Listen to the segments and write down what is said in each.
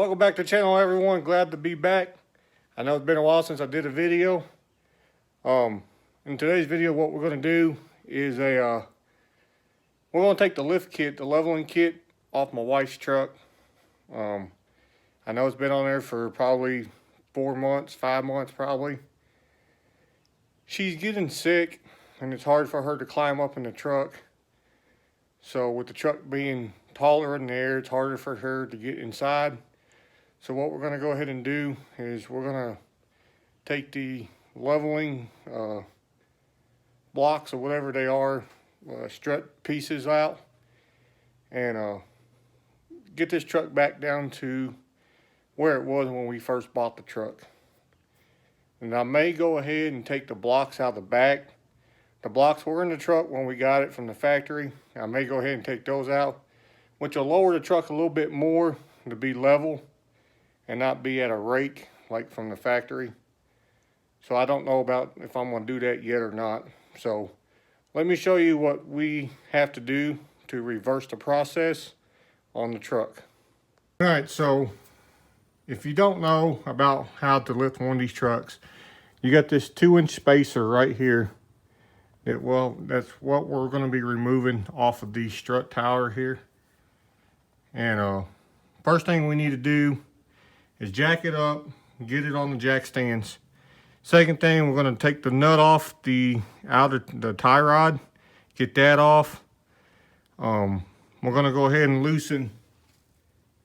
Welcome back to the channel, everyone. Glad to be back. I know it's been a while since I did a video. In today's video, what we're going to do is we're going to take the lift kit, the leveling kit, off my wife's truck. I know it's been on there for probably 4 months, 5 months probably. She's getting sick, and it's hard for her to climb up in the truck. So with the truck being taller in the air, it's harder for her to get inside. So what we're going to go ahead and do is we're going to take the leveling blocks or whatever they are, strut pieces out, and get this truck back down to where it was when we first bought the truck. And I may go ahead and take the blocks out the back. The blocks were in the truck when we got it from the factory. I may go ahead and take those out, which will lower the truck a little bit more to be level and not be at a rake like from the factory. So I don't know about if I'm going to do that yet or not. So let me show you what we have to do to reverse the process on the truck. All right, so if you don't know about how to lift one of these trucks, you got this 2-inch spacer right here. That's what we're going to be removing off of the strut tower here. And first thing we need to do is jack it up, get it on the jack stands. Second thing, we're going to take the nut off the tie rod, get that off. We're going to go ahead and loosen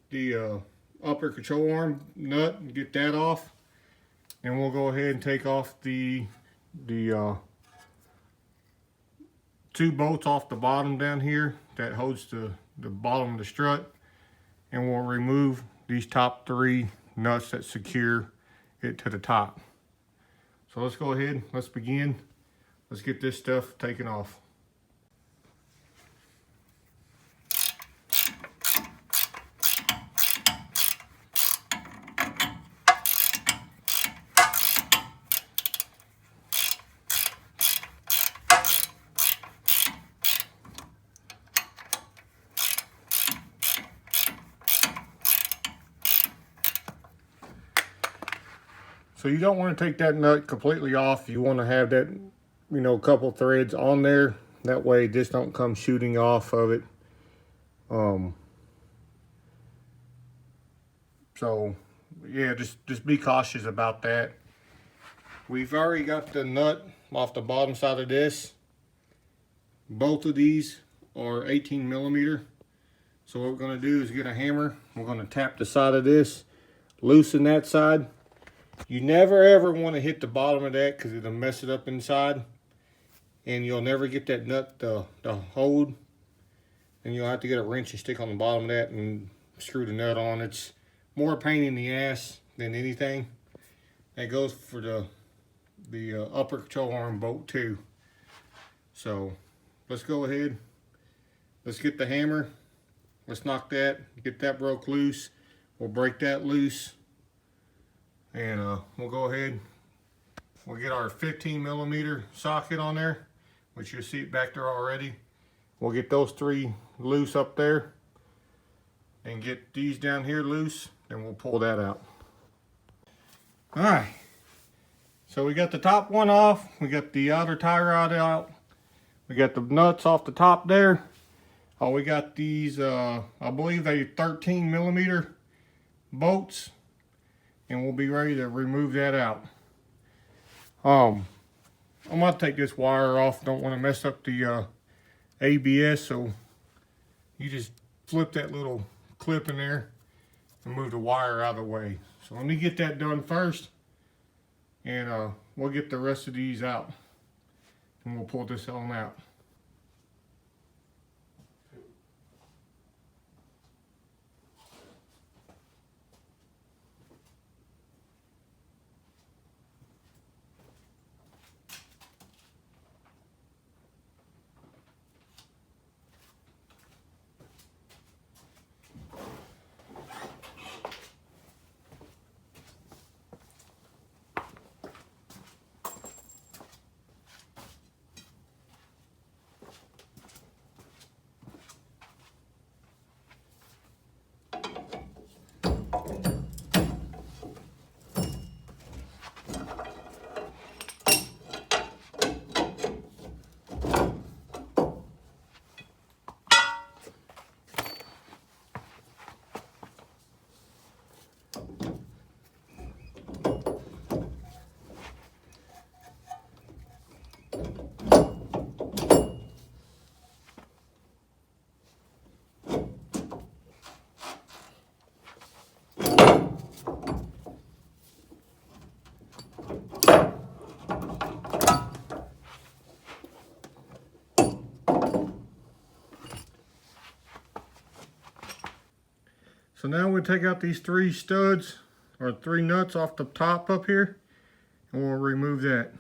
the upper control arm nut and get that off. And we'll go ahead and take off the 2 bolts off the bottom down here that holds the bottom of the strut, and we'll remove these top 3 nuts that secure it to the top. So let's go ahead, let's begin. Let's get this stuff taken off. So you don't want to take that nut completely off. You want to have that, a couple threads on there. That way this don't come shooting off of it. So yeah, just be cautious about that. We've already got the nut off the bottom side of this. Both of these are 18 millimeter. So what we're going to do is get a hammer. We're going to tap the side of this, loosen that side. You never ever want to hit the bottom of that because it'll mess it up inside, and you'll never get that nut to hold, and you'll have to get a wrench and stick on the bottom of that and screw the nut on. It's more pain in the ass than anything. That goes for the upper control arm bolt too. So let's go ahead, let's get the hammer, let's knock that, get that broke loose. We'll break that loose. And we'll go ahead, we'll get our 15 millimeter socket on there, which you'll see it back there already. We'll get those 3 loose up there and get these down here loose, and we'll pull that out. All right, so we got the top one off, we got the outer tie rod out, we got the nuts off the top there. Oh, we got these, I believe they're 13 millimeter bolts. And we'll be ready to remove that out. I'm going to take this wire off. Don't want to mess up the ABS, so you just flip that little clip in there and move the wire out of the way. So let me get that done first, and we'll get the rest of these out, and we'll pull this on out. So now we'll take out these 3 studs or 3 nuts off the top up here, and we'll remove that.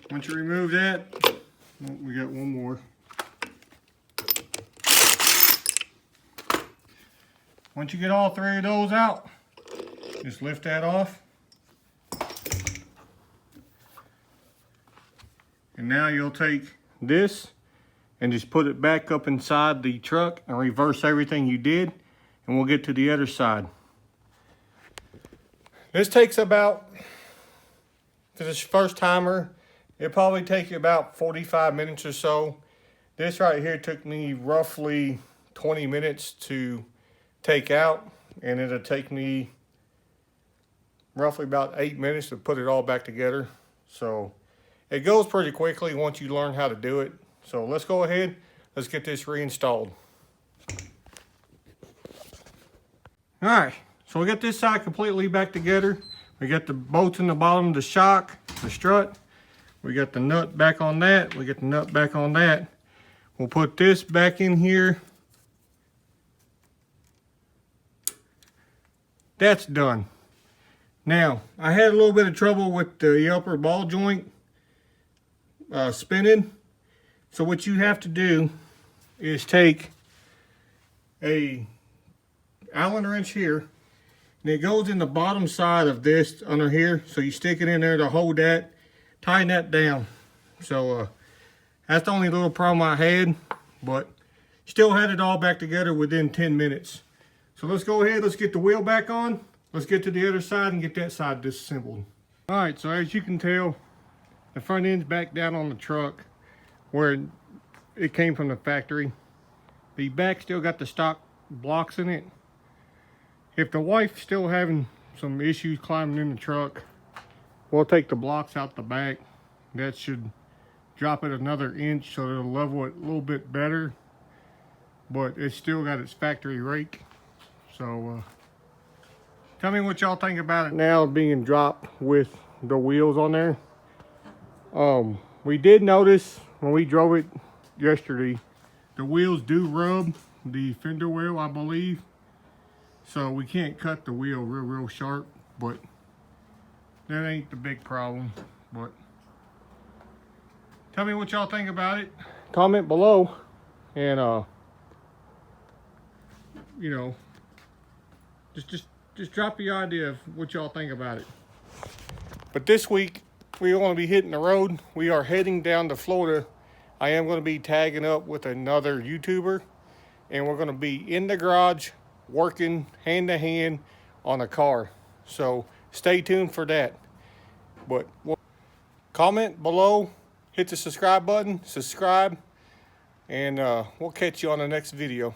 Once you remove that, oh, we got one more. Once you get all 3 of those out, just lift that off. And now you'll take this and just put it back up inside the truck and reverse everything you did, and we'll get to the other side. This takes about, for this first timer, it'll probably take you about 45 minutes or so. This right here took me roughly 20 minutes to take out, and it'll take me roughly about 8 minutes to put it all back together. So it goes pretty quickly once you learn how to do it. So let's go ahead, let's get this reinstalled. All right, so we got this side completely back together. We got the bolts in the bottom, the shock, the strut. We got the nut back on that. We got the nut back on that. We'll put this back in here. That's done. Now, I had a little bit of trouble with the upper ball joint spinning. So what you have to do is take a Allen wrench here, and it goes in the bottom side of this under here. So you stick it in there to hold that, tighten that down. So that's the only little problem I had, but still had it all back together within 10 minutes. So let's go ahead, let's get the wheel back on. Let's get to the other side and get that side disassembled. All right, so as you can tell, the front end's back down on the truck where it came from the factory. The back still got the stock blocks in it. If the wife's still having some issues climbing in the truck, we'll take the blocks out the back. That should drop it another inch so it'll level it a little bit better. But it's still got its factory rake. So tell me what y'all think about it now being dropped with the wheels on there. We did notice when we drove it yesterday, the wheels do rub the fender wheel, I believe. So we can't cut the wheel real sharp, but that ain't the big problem. But tell me what y'all think about it. Comment below, and you know, just drop your idea of what y'all think about it. But this week we're going to be hitting the road. We are heading down to Florida. I am going to be tagging up with another YouTuber, and we're going to be in the garage working hand to hand on a car. So stay tuned for that. But comment below, hit the subscribe button, subscribe, and we'll catch you on the next video.